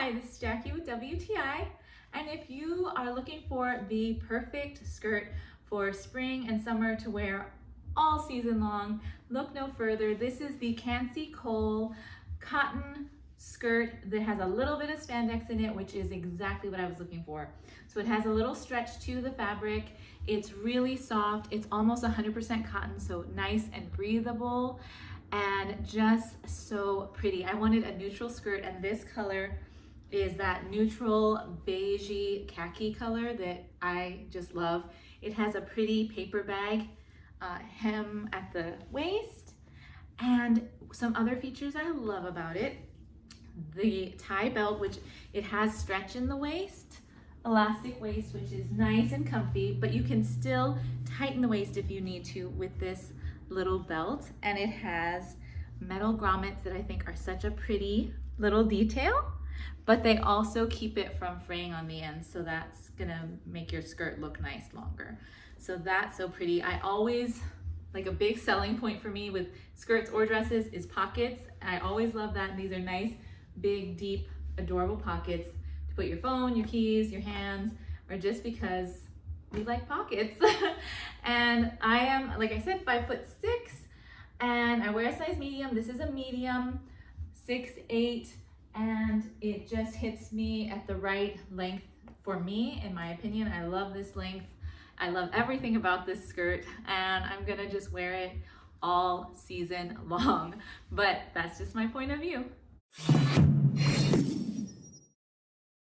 Hi, this is Jackie with WTI, and if you are looking for the perfect skirt for spring and summer to wear all season long, look no further. This is the KANCY KOLE cotton skirt that has a little bit of spandex in it, which is exactly what I was looking for. So it has a little stretch to the fabric. It's really soft. It's almost 100% cotton, so nice and breathable and just so pretty. I wanted a neutral skirt, and this color is that neutral beigey khaki color that I just love. It has a pretty paper bag hem at the waist, and some other features I love about it. The tie belt, which it has stretch in the waist, elastic waist, which is nice and comfy, but you can still tighten the waist if you need to with this little belt. And it has metal grommets that I think are such a pretty little detail, but they also keep it from fraying on the ends, so that's gonna make your skirt look nice longer. So that's so pretty. I always, like, a big selling point for me with skirts or dresses is pockets. I always love that. And these are nice, big, deep, adorable pockets to put your phone, your keys, your hands, or just because we like pockets. And I am, like I said, 5'6", and I wear a size medium. This is a medium, 6'8", and it just hits me at the right length for me, in my opinion. I love this length. I love everything about this skirt, and I'm gonna just wear it all season long. But that's just my point of view.